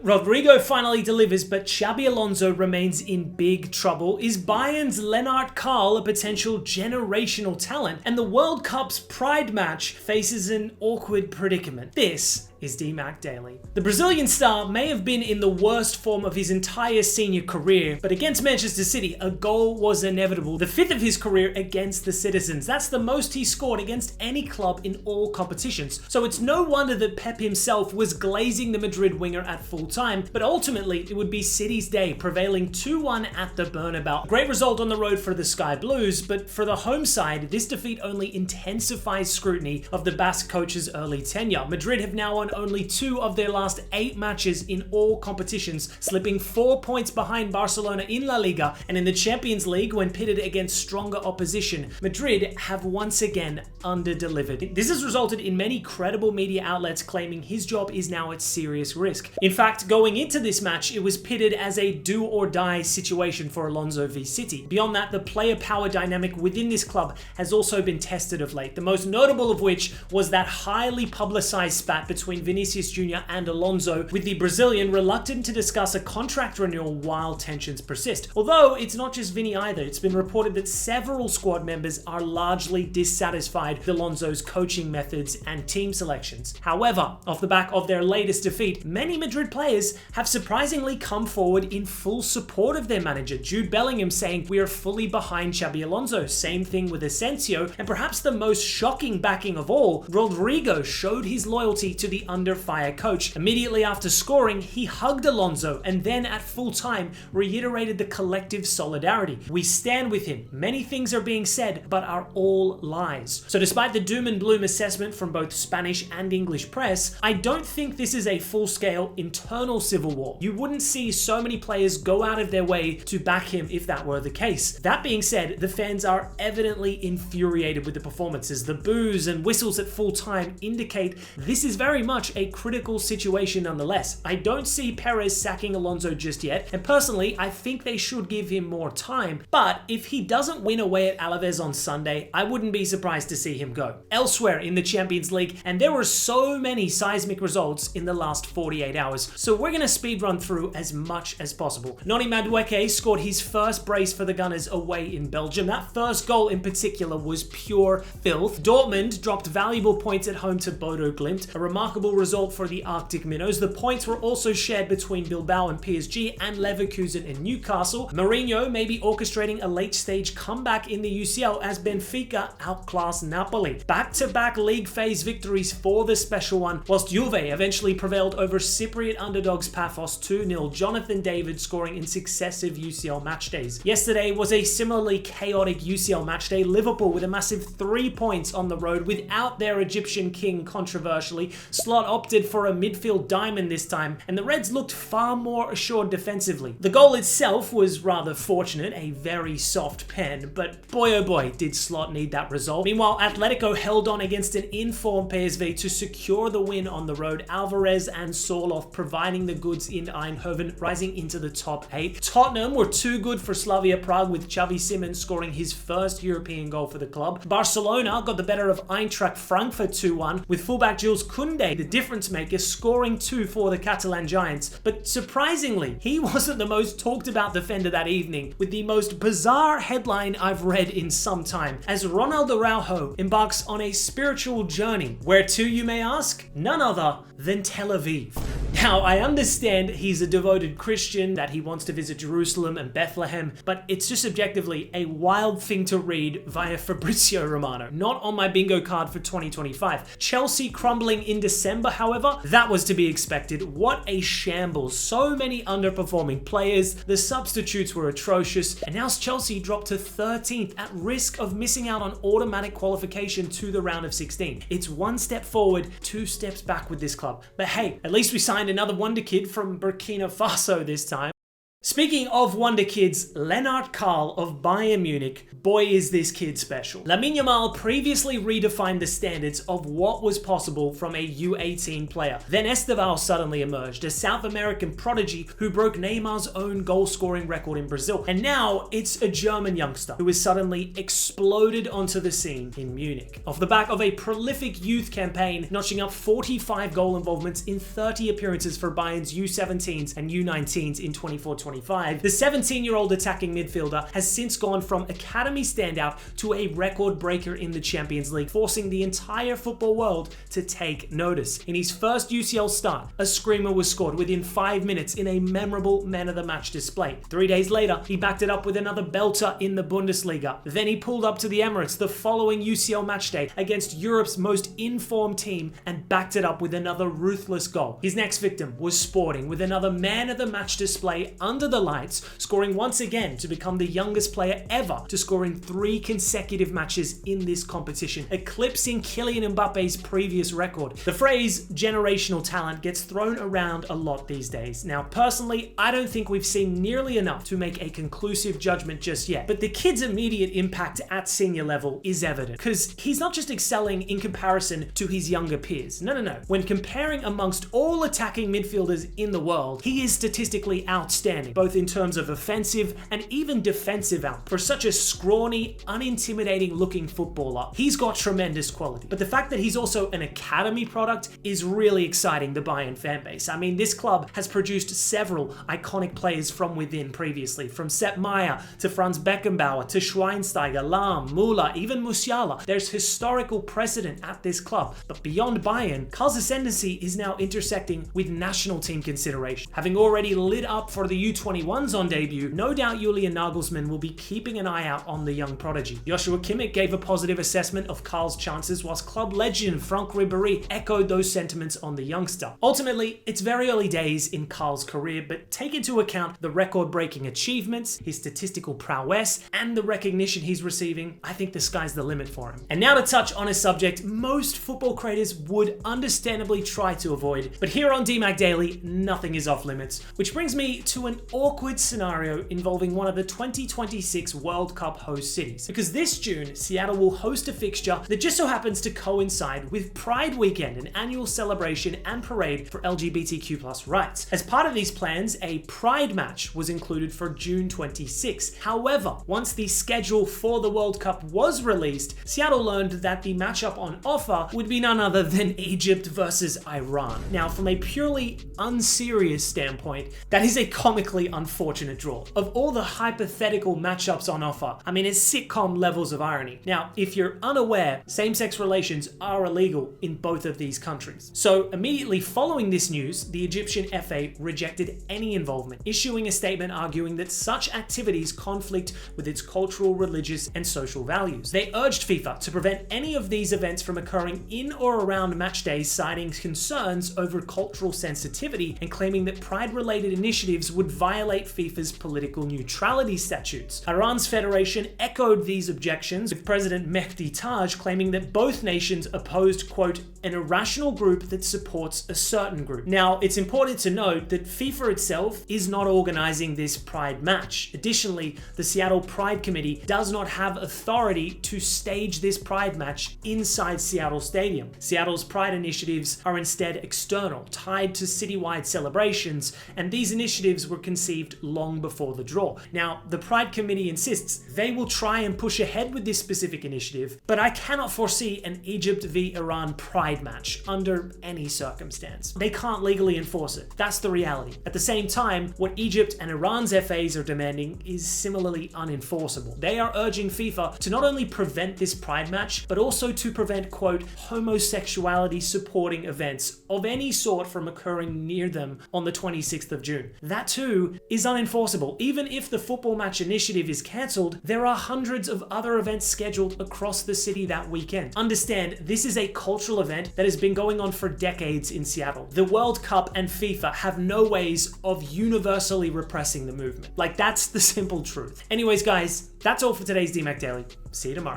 Rodrigo finally delivers, but Xabi Alonso remains in big trouble. Is Bayern's Lennart Karl a potential generational talent? And the World Cup's Pride match faces an awkward predicament. This is DMAC Daily. The Brazilian star may have been in the worst form of his entire senior career, but against Manchester City, a goal was inevitable. The 5th of his career against the Citizens. That's the most he scored against any club in all competitions. So it's no wonder that Pep himself was glazing the Madrid winger at full time, but ultimately it would be City's day, prevailing 2-1 at the Bernabeu. Great result on the road for the Sky Blues, but for the home side, this defeat only intensifies scrutiny of the Basque coach's early tenure. Madrid have now won only 2 of their last 8 matches in all competitions, slipping 4 points behind Barcelona in La Liga, and in the Champions League, when pitted against stronger opposition, Madrid have once again under-delivered. This has resulted in many credible media outlets claiming his job is now at serious risk. In fact, going into this match, it was pitted as a do-or-die situation for Alonso v City. Beyond that, the player power dynamic within this club has also been tested of late, the most notable of which was that highly publicized spat between Vinicius Jr. and Alonso, with the Brazilian reluctant to discuss a contract renewal while tensions persist. Although it's not just Vinny either, it's been reported that several squad members are largely dissatisfied with Alonso's coaching methods and team selections. However, off the back of their latest defeat, many Madrid players have surprisingly come forward in full support of their manager. Jude Bellingham saying, "We are fully behind Xabi Alonso." Same thing with Asensio, and perhaps the most shocking backing of all, Rodrigo showed his loyalty to the under-fire coach. Immediately after scoring, he hugged Alonso and then at full time reiterated the collective solidarity. "We stand with him. Many things are being said, but are all lies." So despite the doom and gloom assessment from both Spanish and English press, I don't think this is a full-scale internal civil war. You wouldn't see so many players go out of their way to back him if that were the case. That being said, the fans are evidently infuriated with the performances. The boos and whistles at full time indicate this is very much a critical situation nonetheless. I don't see Perez sacking Alonso just yet, and personally, I think they should give him more time, but if he doesn't win away at Alaves on Sunday, I wouldn't be surprised to see him go. Elsewhere in the Champions League, and there were so many seismic results in the last 48 hours, so we're going to speed run through as much as possible. Noni Madueke scored his first brace for the Gunners away in Belgium. That first goal in particular was pure filth. Dortmund dropped valuable points at home to Bodo Glimt, a remarkable result for the Arctic Minnows. The points were also shared between Bilbao and PSG and Leverkusen and Newcastle. Mourinho may be orchestrating a late-stage comeback in the UCL as Benfica outclassed Napoli. Back-to-back league phase victories for the special one, whilst Juve eventually prevailed over Cypriot underdogs Paphos 2-0, Jonathan David scoring in successive UCL matchdays. Yesterday was a similarly chaotic UCL matchday. Liverpool with a massive 3 points on the road without their Egyptian king, controversially. Slot opted for a midfield diamond this time, and the Reds looked far more assured defensively. The goal itself was rather fortunate, a very soft pen, but boy oh boy did Slot need that result. Meanwhile, Atletico held on against an in-form PSV to secure the win on the road. Alvarez and Sorloth providing the goods in Eindhoven, rising into the top 8. Tottenham were too good for Slavia Prague, with Xavi Simons scoring his first European goal for the club. Barcelona got the better of Eintracht Frankfurt 2-1, with fullback Jules Koundé, the difference maker, scoring 2 for the Catalan Giants. But surprisingly, he wasn't the most talked about defender that evening, with the most bizarre headline I've read in some time, as Ronaldo Araujo embarks on a spiritual journey. Where to, you may ask? None other than Tel Aviv. Now, I understand he's a devoted Christian, that he wants to visit Jerusalem and Bethlehem, but it's just objectively a wild thing to read via Fabrizio Romano. Not on my bingo card for 2025. Chelsea crumbling in December, however, that was to be expected. What a shambles. So many underperforming players, the substitutes were atrocious, and now Chelsea dropped to 13th at risk of missing out on automatic qualification to the round of 16. It's 1 step forward, 2 steps back with this club. But hey, at least we signed another wonder kid from Burkina Faso this time. Speaking of wonder kids, Lennart Karl of Bayern Munich, boy is this kid special. Lamine Yamal previously redefined the standards of what was possible from a U18 player. Then Estevao suddenly emerged, a South American prodigy who broke Neymar's own goal-scoring record in Brazil. And now it's a German youngster who has suddenly exploded onto the scene in Munich. Off the back of a prolific youth campaign, notching up 45 goal involvements in 30 appearances for Bayern's U17s and U19s in 24-25, the 17-year-old attacking midfielder has since gone from academy standout to a record breaker in the Champions League, forcing the entire football world to take notice. In his first UCL start, a screamer was scored within 5 minutes in a memorable man-of-the-match display. 3 days later, he backed it up with another belter in the Bundesliga. Then he pulled up to the Emirates the following UCL Matchday against Europe's most informed team and backed it up with another ruthless goal. His next victim was Sporting, with another man-of-the-match display under the lights, scoring once again to become the youngest player ever to score in 3 consecutive matches in this competition, eclipsing Kylian Mbappe's previous record. The phrase generational talent gets thrown around a lot these days. Now, personally, I don't think we've seen nearly enough to make a conclusive judgment just yet, but the kid's immediate impact at senior level is evident, because he's not just excelling in comparison to his younger peers. No. When comparing amongst all attacking midfielders in the world, he is statistically outstanding, both in terms of offensive and even defensive output. For such a scrawny, unintimidating looking footballer, he's got tremendous quality. But the fact that he's also an academy product is really exciting the Bayern fan base. I mean, this club has produced several iconic players from within previously, from Sepp Maier to Franz Beckenbauer to Schweinsteiger, Lahm, Müller, even Musiala. There's historical precedent at this club. But beyond Bayern, Karl's ascendancy is now intersecting with national team consideration. Having already lit up for the U21s on debut, no doubt Julian Nagelsmann will be keeping an eye out on the young prodigy. Joshua Kimmich gave a positive assessment of Karl's chances, whilst club legend Franck Ribéry echoed those sentiments on the youngster. Ultimately, it's very early days in Karl's career, but take into account the record-breaking achievements, his statistical prowess, and the recognition he's receiving, I think the sky's the limit for him. And now to touch on a subject most football creators would understandably try to avoid, but here on DMAC Daily, nothing is off limits, which brings me to an awkward scenario involving one of the 2026 World Cup host cities. Because this June, Seattle will host a fixture that just so happens to coincide with Pride Weekend, an annual celebration and parade for LGBTQ+ rights. As part of these plans, a Pride match was included for June 26. However, once the schedule for the World Cup was released, Seattle learned that the matchup on offer would be none other than Egypt versus Iran. Now, from a purely unserious standpoint, that is a comically unfortunate draw. Of all the hypothetical matchups on offer, I mean, it's sitcom levels of irony. Now, if you're unaware, same-sex relations are illegal in both of these countries. So immediately following this news, the Egyptian FA rejected any involvement, issuing a statement arguing that such activities conflict with its cultural, religious, and social values. They urged FIFA to prevent any of these events from occurring in or around match days, citing concerns over cultural sensitivity and claiming that pride-related initiatives would violate FIFA's political neutrality statutes. Iran's federation echoed these objections, with President Mehdi Taj claiming that both nations opposed, quote, an irrational group that supports a certain group. Now, it's important to note that FIFA itself is not organizing this Pride match. Additionally, the Seattle Pride Committee does not have authority to stage this Pride match inside Seattle Stadium. Seattle's Pride initiatives are instead external, tied to citywide celebrations, and these initiatives were conceived long before the draw. Now, the Pride Committee insists they will try and push ahead with this specific initiative, but I cannot foresee an Egypt v Iran Pride match under any circumstance. They can't legally enforce it. That's the reality. At the same time, what Egypt and Iran's FAs are demanding is similarly unenforceable. They are urging FIFA to not only prevent this Pride match, but also to prevent, quote, homosexuality supporting events of any sort from occurring near them on the 26th of June. That too is unenforceable. Even if the football match initiative is cancelled, there are hundreds of other events scheduled across the city that weekend. Understand, this is a cultural event that has been going on for decades in Seattle. The World Cup and FIFA have no ways of universally repressing the movement. Like, that's the simple truth. Anyways, guys, that's all for today's DMAC Daily. See you tomorrow.